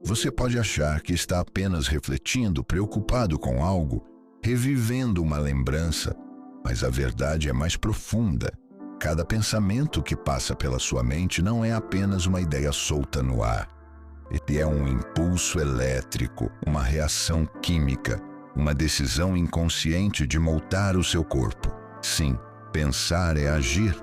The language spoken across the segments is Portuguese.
Você pode achar que está apenas refletindo, preocupado com algo, revivendo uma lembrança, mas a verdade é mais profunda. Cada pensamento que passa pela sua mente não é apenas uma ideia solta no ar. Ele é um impulso elétrico, uma reação química, uma decisão inconsciente de moldar o seu corpo. Sim, pensar é agir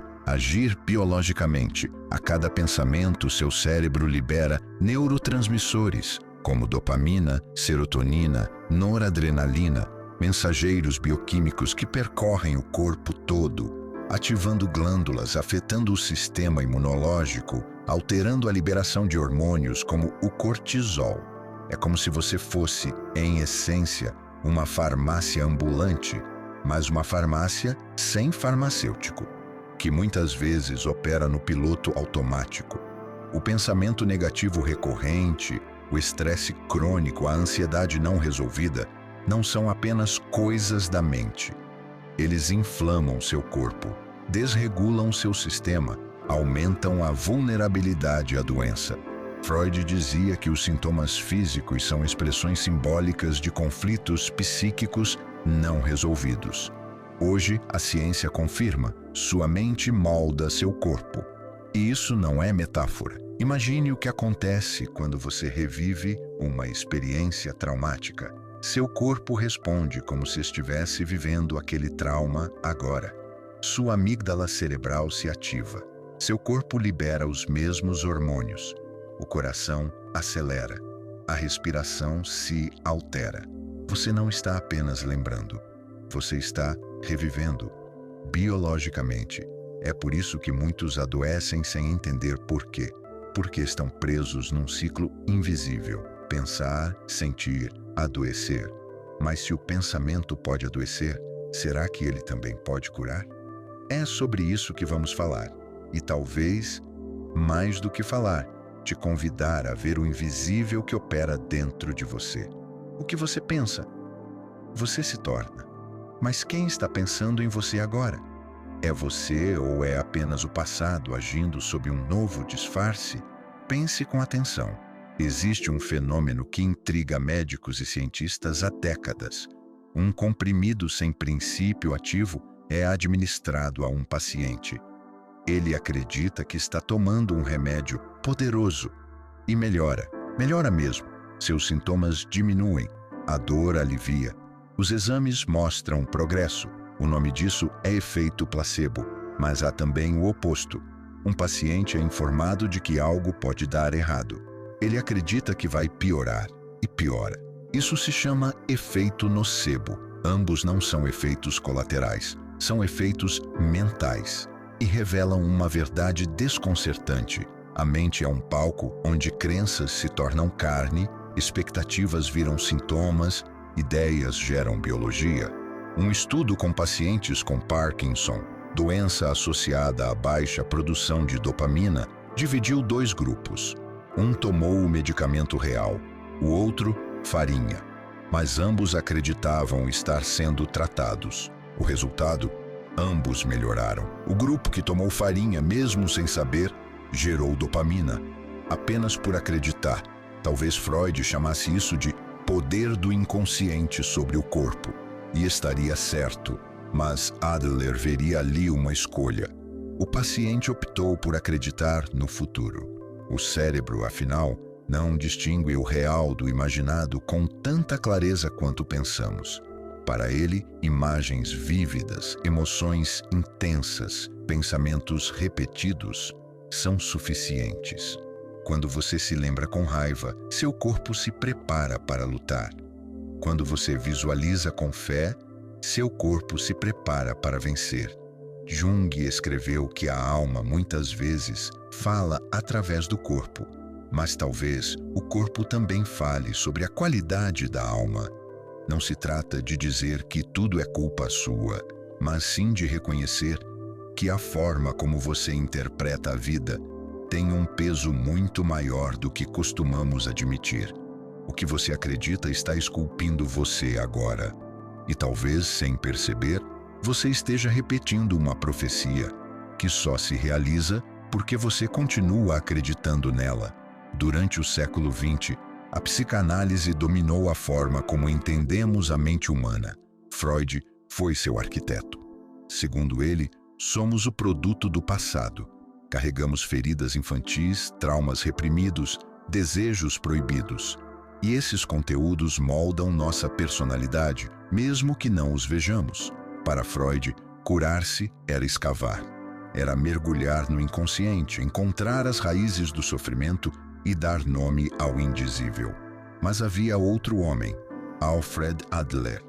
biologicamente. A cada pensamento, seu cérebro libera neurotransmissores, como dopamina, serotonina, noradrenalina, mensageiros bioquímicos que percorrem o corpo todo, ativando glândulas, afetando o sistema imunológico, alterando a liberação de hormônios como o cortisol. É como se você fosse, em essência, uma farmácia ambulante, mas uma farmácia sem farmacêutico, que muitas vezes opera no piloto automático. O pensamento negativo recorrente, o estresse crônico, a ansiedade não resolvida, não são apenas coisas da mente. Eles inflamam seu corpo, desregulam seu sistema, aumentam a vulnerabilidade à doença. Freud dizia que os sintomas físicos são expressões simbólicas de conflitos psíquicos não resolvidos. Hoje, a ciência confirma, sua mente molda seu corpo. E isso não é metáfora. Imagine o que acontece quando você revive uma experiência traumática. Seu corpo responde como se estivesse vivendo aquele trauma agora. Sua amígdala cerebral se ativa. Seu corpo libera os mesmos hormônios. O coração acelera. A respiração se altera. Você não está apenas lembrando. Você está revivendo biologicamente. É por isso que muitos adoecem sem entender por quê. Porque estão presos num ciclo invisível. Pensar, sentir, adoecer. Mas se o pensamento pode adoecer, será que ele também pode curar? É sobre isso que vamos falar. E talvez, mais do que falar, te convidar a ver o invisível que opera dentro de você. O que você pensa, você se torna. Mas quem está pensando em você agora? É você ou é apenas o passado agindo sob um novo disfarce? Pense com atenção. Existe um fenômeno que intriga médicos e cientistas há décadas. Um comprimido sem princípio ativo é administrado a um paciente. Ele acredita que está tomando um remédio poderoso e melhora mesmo. Seus sintomas diminuem, a dor alivia. Os exames mostram progresso. O nome disso é efeito placebo, mas há também o oposto. Um paciente é informado de que algo pode dar errado. Ele acredita que vai piorar e piora. Isso se chama efeito nocebo. Ambos não são efeitos colaterais, são efeitos mentais e revelam uma verdade desconcertante. A mente é um palco onde crenças se tornam carne, expectativas viram sintomas, ideias geram biologia. Um estudo com pacientes com Parkinson, doença associada à baixa produção de dopamina, dividiu 2 grupos. Um tomou o medicamento real, o outro, farinha. Mas ambos acreditavam estar sendo tratados. O resultado? Ambos melhoraram. O grupo que tomou farinha, mesmo sem saber, gerou dopamina, apenas por acreditar. Talvez Freud chamasse isso de poder do inconsciente sobre o corpo. E estaria certo, mas Adler veria ali uma escolha. O paciente optou por acreditar no futuro. O cérebro, afinal, não distingue o real do imaginado com tanta clareza quanto pensamos. Para ele, imagens vívidas, emoções intensas, pensamentos repetidos são suficientes. Quando você se lembra com raiva, seu corpo se prepara para lutar. Quando você visualiza com fé, seu corpo se prepara para vencer. Jung escreveu que a alma muitas vezes fala através do corpo, mas talvez o corpo também fale sobre a qualidade da alma. Não se trata de dizer que tudo é culpa sua, mas sim de reconhecer que a forma como você interpreta a vida tem um peso muito maior do que costumamos admitir. O que você acredita está esculpindo você agora. E talvez, sem perceber, você esteja repetindo uma profecia que só se realiza porque você continua acreditando nela. Durante o século XX, A psicanálise dominou a forma como entendemos a mente humana. Freud foi seu arquiteto. Segundo ele, somos o produto do passado. Carregamos feridas infantis, traumas reprimidos, desejos proibidos. E esses conteúdos moldam nossa personalidade, mesmo que não os vejamos. Para Freud, curar-se era escavar. Era mergulhar no inconsciente, encontrar as raízes do sofrimento e dar nome ao indizível. Mas havia outro homem, Alfred Adler.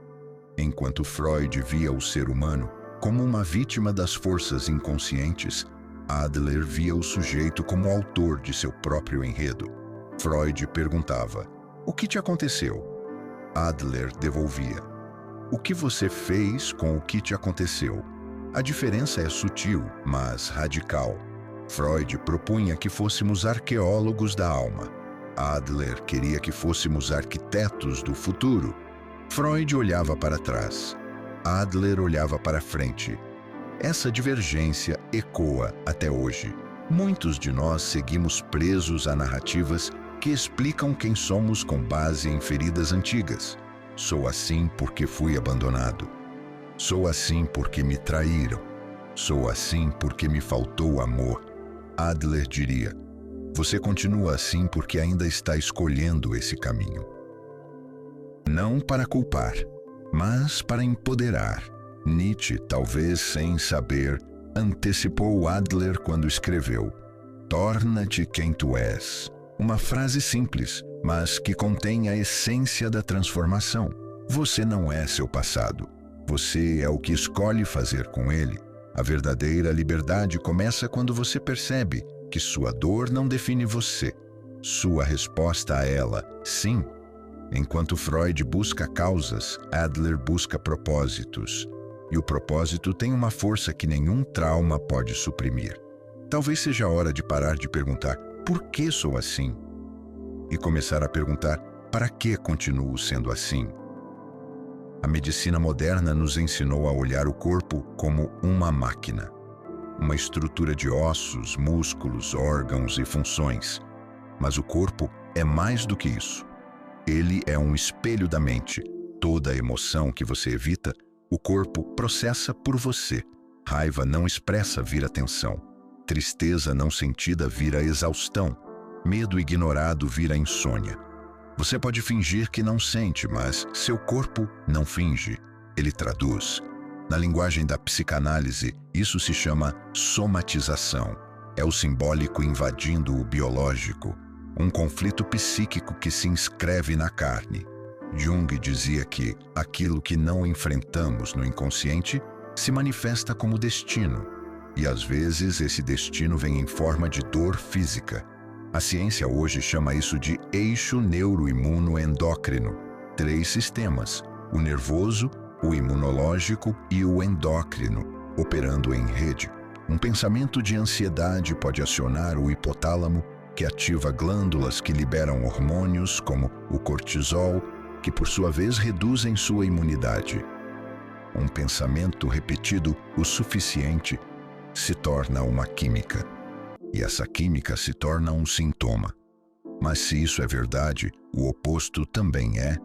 Enquanto Freud via o ser humano como uma vítima das forças inconscientes, Adler via o sujeito como autor de seu próprio enredo. Freud perguntava: "O que te aconteceu?" Adler devolvia: "O que você fez com o que te aconteceu?" A diferença é sutil, mas radical. Freud propunha que fôssemos arqueólogos da alma. Adler queria que fôssemos arquitetos do futuro. Freud olhava para trás. Adler olhava para frente. Essa divergência ecoa até hoje. Muitos de nós seguimos presos a narrativas que explicam quem somos com base em feridas antigas. Sou assim porque fui abandonado. Sou assim porque me traíram. Sou assim porque me faltou amor. Adler diria: você continua assim porque ainda está escolhendo esse caminho. Não para culpar, mas para empoderar. Nietzsche, talvez sem saber, antecipou Adler quando escreveu: "Torna-te quem tu és." Uma frase simples, mas que contém a essência da transformação. Você não é seu passado. Você é o que escolhe fazer com ele. A verdadeira liberdade começa quando você percebe que sua dor não define você. Sua resposta a ela, sim. Enquanto Freud busca causas, Adler busca propósitos. E o propósito tem uma força que nenhum trauma pode suprimir. Talvez seja a hora de parar de perguntar: por que sou assim? E começar a perguntar: para que continuo sendo assim? A medicina moderna nos ensinou a olhar o corpo como uma máquina. Uma estrutura de ossos, músculos, órgãos e funções. Mas o corpo é mais do que isso. Ele é um espelho da mente. Toda emoção que você evita, o corpo processa por você. Raiva não expressa vira tensão. Tristeza não sentida vira exaustão. Medo ignorado vira insônia. Você pode fingir que não sente, mas seu corpo não finge. Ele traduz. Na linguagem da psicanálise, isso se chama somatização. É o simbólico invadindo o biológico. Um conflito psíquico que se inscreve na carne. Jung dizia que aquilo que não enfrentamos no inconsciente se manifesta como destino. E às vezes esse destino vem em forma de dor física. A ciência hoje chama isso de eixo neuroimunoendócrino. 3 sistemas: o nervoso, o imunológico e o endócrino, operando em rede. Um pensamento de ansiedade pode acionar o hipotálamo, que ativa glândulas que liberam hormônios como o cortisol, que por sua vez reduzem sua imunidade. Um pensamento repetido o suficiente se torna uma química. E essa química se torna um sintoma. Mas se isso é verdade, o oposto também é.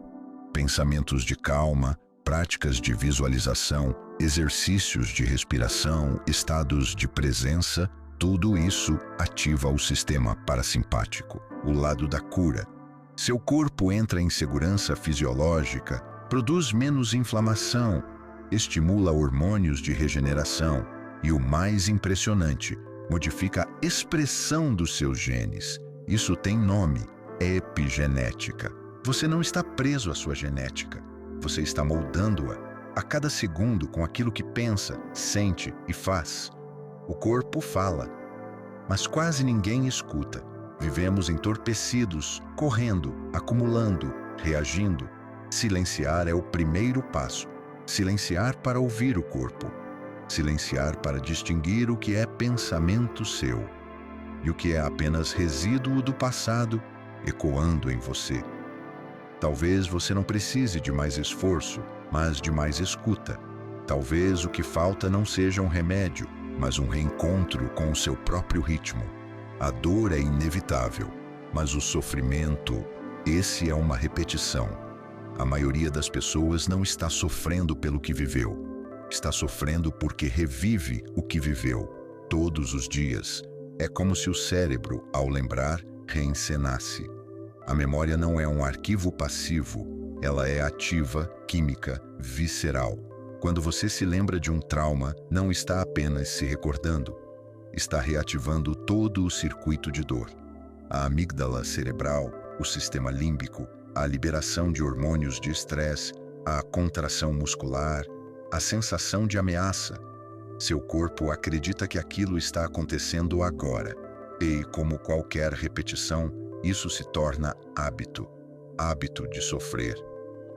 Pensamentos de calma, práticas de visualização, exercícios de respiração, estados de presença, tudo isso ativa o sistema parasimpático, o lado da cura. Seu corpo entra em segurança fisiológica, produz menos inflamação, estimula hormônios de regeneração e, o mais impressionante, modifica a expressão dos seus genes. Isso tem nome: epigenética. Você não está preso à sua genética. Você está moldando-a a cada segundo com aquilo que pensa, sente e faz. O corpo fala, mas quase ninguém escuta. Vivemos entorpecidos, correndo, acumulando, reagindo. Silenciar é o primeiro passo. Silenciar para ouvir o corpo. Silenciar para distinguir o que é pensamento seu e o que é apenas resíduo do passado ecoando em você. Talvez você não precise de mais esforço, mas de mais escuta. Talvez o que falta não seja um remédio, mas um reencontro com o seu próprio ritmo. A dor é inevitável, mas o sofrimento Esse é uma repetição. A maioria das pessoas não está sofrendo pelo que viveu. Está sofrendo porque revive o que viveu, todos os dias. É como se o cérebro, ao lembrar, reencenasse. A memória não é um arquivo passivo, ela é ativa, química, visceral. Quando você se lembra de um trauma, não está apenas se recordando, está reativando todo o circuito de dor. A amígdala cerebral, o sistema límbico, a liberação de hormônios de estresse, a contração muscular, a sensação de ameaça. Seu corpo acredita que aquilo está acontecendo agora. E, como qualquer repetição, isso se torna hábito. Hábito de sofrer.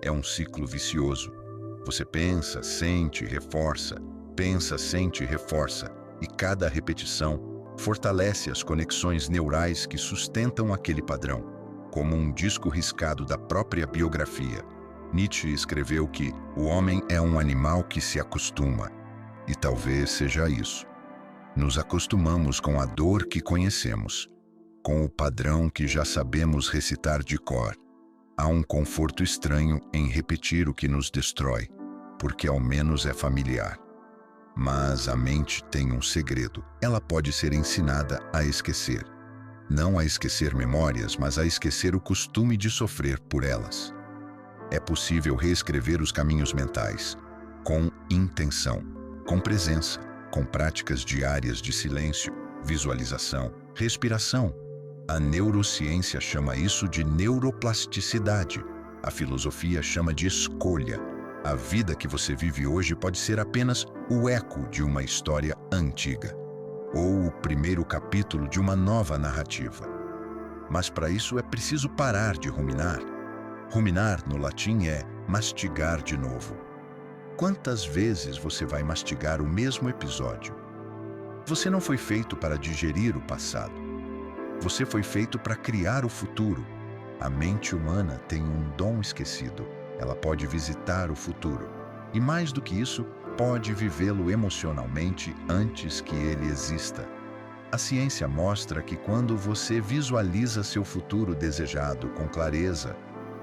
É um ciclo vicioso. Você pensa, sente, reforça. Pensa, sente, reforça. E cada repetição fortalece as conexões neurais que sustentam aquele padrão, como um disco riscado da própria biografia. Nietzsche escreveu que o homem é um animal que se acostuma. E talvez seja isso. Nos acostumamos com a dor que conhecemos, com o padrão que já sabemos recitar de cor. Há um conforto estranho em repetir o que nos destrói, porque ao menos é familiar. Mas a mente tem um segredo. Ela pode ser ensinada a esquecer. Não a esquecer memórias, mas a esquecer o costume de sofrer por elas. É possível reescrever os caminhos mentais, com intenção, com presença, com práticas diárias de silêncio, visualização, respiração. A neurociência chama isso de neuroplasticidade. A filosofia chama de escolha. A vida que você vive hoje pode ser apenas o eco de uma história antiga, ou o primeiro capítulo de uma nova narrativa. Mas para isso é preciso parar de ruminar. Ruminar, no latim, é mastigar de novo. Quantas vezes você vai mastigar o mesmo episódio? Você não foi feito para digerir o passado. Você foi feito para criar o futuro. A mente humana tem um dom esquecido. Ela pode visitar o futuro. E mais do que isso, pode vivê-lo emocionalmente antes que ele exista. A ciência mostra que quando você visualiza seu futuro desejado com clareza,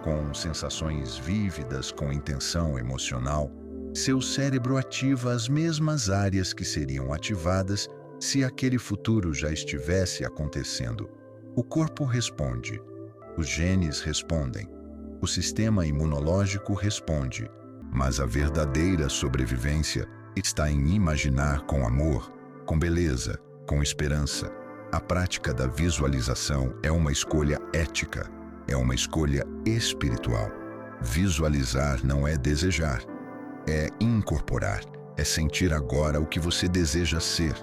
com sensações vívidas, com intenção emocional, seu cérebro ativa as mesmas áreas que seriam ativadas se aquele futuro já estivesse acontecendo. O corpo responde, os genes respondem, o sistema imunológico responde, mas a verdadeira sobrevivência está em imaginar com amor, com beleza, com esperança. A prática da visualização é uma escolha ética, é uma escolha espiritual. Visualizar não é desejar, é incorporar, é sentir agora o que você deseja ser.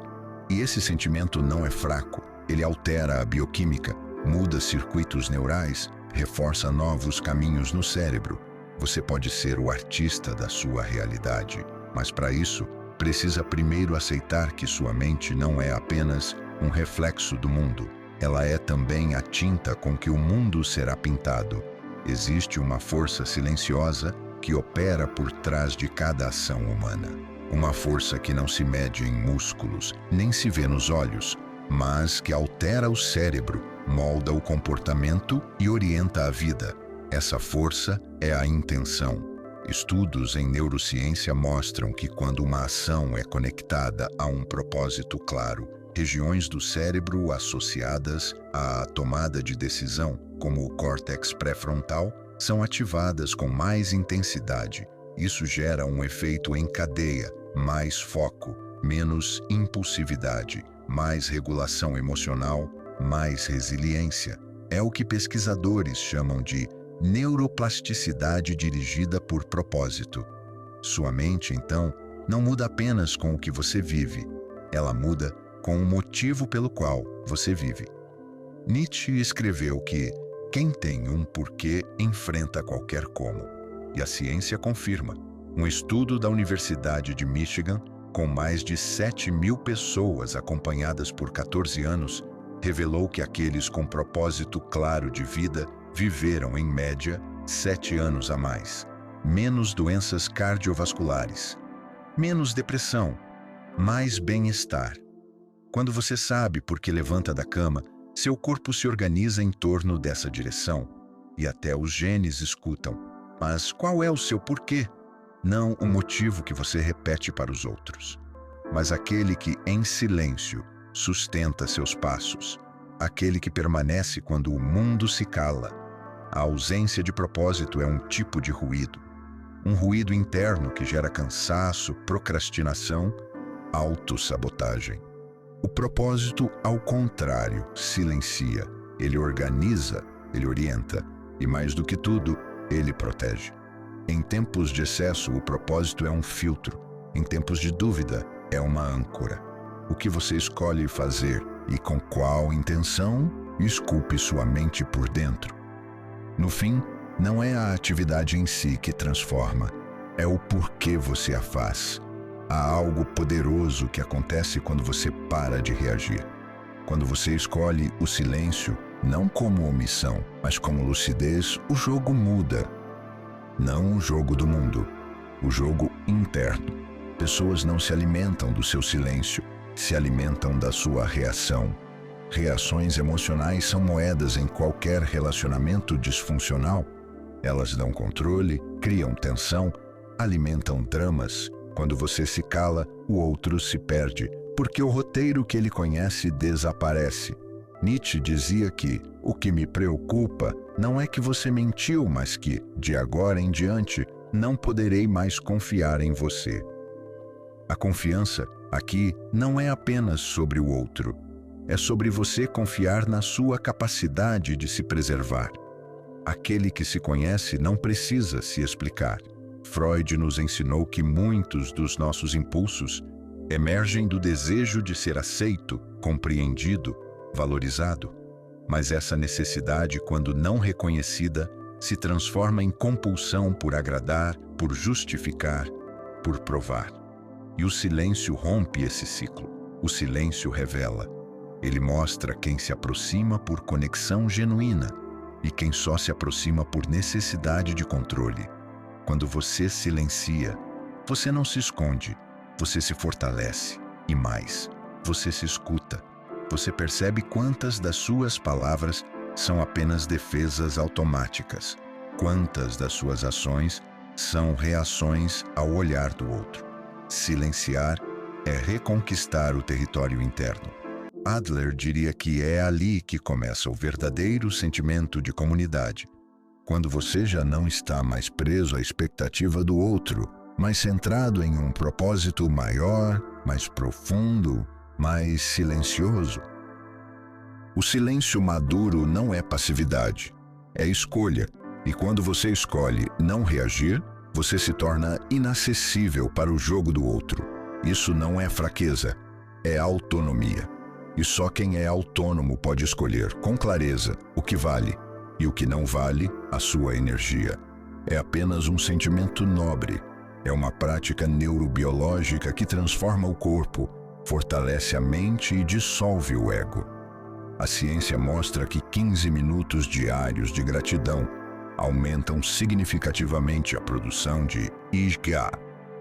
E esse sentimento não é fraco, ele altera a bioquímica, muda circuitos neurais, reforça novos caminhos no cérebro. Você pode ser o artista da sua realidade, mas para isso, precisa primeiro aceitar que sua mente não é apenas um reflexo do mundo. Ela é também a tinta com que o mundo será pintado. Existe uma força silenciosa que opera por trás de cada ação humana. Uma força que não se mede em músculos, nem se vê nos olhos, mas que altera o cérebro, molda o comportamento e orienta a vida. Essa força é a intenção. Estudos em neurociência mostram que quando uma ação é conectada a um propósito claro, regiões do cérebro associadas à tomada de decisão, como o córtex pré-frontal, são ativadas com mais intensidade. Isso gera um efeito em cadeia, mais foco, menos impulsividade, mais regulação emocional, mais resiliência. É o que pesquisadores chamam de neuroplasticidade dirigida por propósito. Sua mente, então, não muda apenas com o que você vive, ela muda com o motivo pelo qual você vive. Nietzsche escreveu que quem tem um porquê enfrenta qualquer como. E a ciência confirma. Um estudo da Universidade de Michigan, com mais de 7.000 pessoas acompanhadas por 14 anos, revelou que aqueles com propósito claro de vida viveram, em média, 7 anos a mais. Menos doenças cardiovasculares, menos depressão, mais bem-estar. Quando você sabe por que levanta da cama, seu corpo se organiza em torno dessa direção. e até os genes escutam. Mas qual é o seu porquê? Não o motivo que você repete para os outros, mas aquele que, em silêncio, sustenta seus passos, aquele que permanece quando o mundo se cala. A ausência de propósito é um tipo de ruído, um ruído interno que gera cansaço, procrastinação, autossabotagem. O propósito, ao contrário, silencia, ele organiza, ele orienta e, mais do que tudo, ele protege. Em tempos de excesso, o propósito é um filtro. Em tempos de dúvida, é uma âncora. O que você escolhe fazer e com qual intenção, esculpe sua mente por dentro. No fim, não é a atividade em si que transforma, é o porquê você a faz. Há algo poderoso que acontece quando você para de reagir. Quando você escolhe o silêncio, não como omissão, mas como lucidez, o jogo muda. Não o jogo do mundo, o jogo interno. Pessoas não se alimentam do seu silêncio, se alimentam da sua reação. Reações emocionais são moedas em qualquer relacionamento disfuncional. Elas dão controle, criam tensão, alimentam dramas. Quando você se cala, o outro se perde, porque o roteiro que ele conhece desaparece. Nietzsche dizia que o que me preocupa não é que você mentiu, mas que, de agora em diante, não poderei mais confiar em você. A confiança, aqui, não é apenas sobre o outro. É sobre você confiar na sua capacidade de se preservar. Aquele que se conhece não precisa se explicar. Freud nos ensinou que muitos dos nossos impulsos emergem do desejo de ser aceito, compreendido, valorizado. Mas essa necessidade, quando não reconhecida, se transforma em compulsão por agradar, por justificar, por provar. E o silêncio rompe esse ciclo. O silêncio revela. Ele mostra quem se aproxima por conexão genuína e quem só se aproxima por necessidade de controle. Quando você silencia, você não se esconde, você se fortalece. E mais, você se escuta. Você percebe quantas das suas palavras são apenas defesas automáticas, quantas das suas ações são reações ao olhar do outro. Silenciar é reconquistar o território interno. Adler diria que é ali que começa o verdadeiro sentimento de comunidade, quando você já não está mais preso à expectativa do outro, mas centrado em um propósito maior, mais profundo, mais silencioso. O silêncio maduro não é passividade, é escolha. E quando você escolhe não reagir, você se torna inacessível para o jogo do outro. Isso não é fraqueza, é autonomia. E só quem é autônomo pode escolher com clareza o que vale e o que não vale a sua energia. É apenas um sentimento nobre. É uma prática neurobiológica que transforma o corpo, fortalece a mente e dissolve o ego. A ciência mostra que 15 minutos diários de gratidão aumentam significativamente a produção de IgA,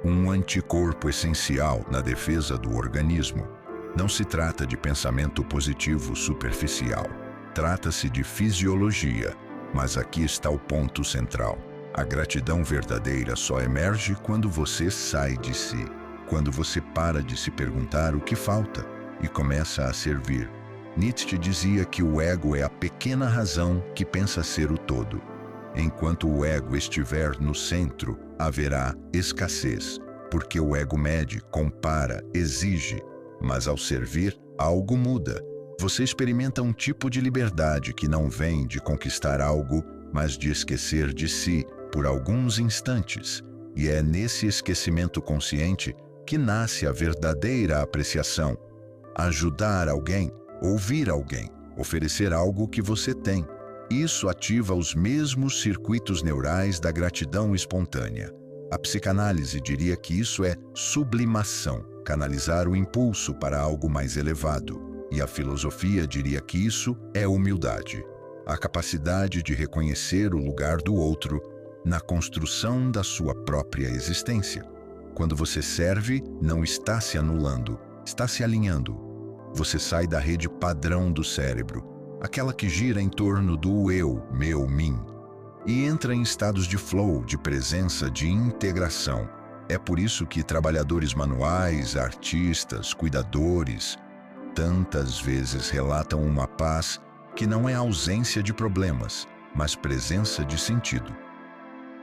um anticorpo essencial na defesa do organismo. Não se trata de pensamento positivo superficial. Trata-se de fisiologia, mas aqui está o ponto central. A gratidão verdadeira só emerge quando você sai de si, quando você para de se perguntar o que falta e começa a servir. Nietzsche dizia que o ego é a pequena razão que pensa ser o todo. Enquanto o ego estiver no centro, haverá escassez, porque o ego mede, compara, exige. Mas ao servir, algo muda. Você experimenta um tipo de liberdade que não vem de conquistar algo, mas de esquecer de si por alguns instantes. E é nesse esquecimento consciente que nasce a verdadeira apreciação. Ajudar alguém, ouvir alguém, oferecer algo que você tem. Isso ativa os mesmos circuitos neurais da gratidão espontânea. A psicanálise diria que isso é sublimação, canalizar o impulso para algo mais elevado. E a filosofia diria que isso é humildade, a capacidade de reconhecer o lugar do outro na construção da sua própria existência. Quando você serve, não está se anulando, está se alinhando. Você sai da rede padrão do cérebro, aquela que gira em torno do eu, meu, mim, e entra em estados de flow, de presença, de integração. É por isso que trabalhadores manuais, artistas, cuidadores, tantas vezes relatam uma paz que não é ausência de problemas, mas presença de sentido.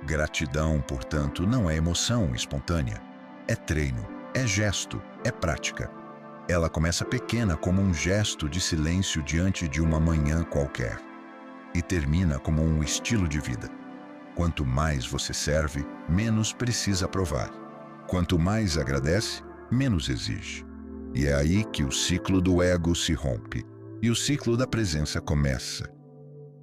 Gratidão, portanto, não é emoção espontânea. É treino, é gesto, é prática. Ela começa pequena como um gesto de silêncio diante de uma manhã qualquer e termina como um estilo de vida. Quanto mais você serve, menos precisa provar. Quanto mais agradece, menos exige. E é aí que o ciclo do ego se rompe e o ciclo da presença começa.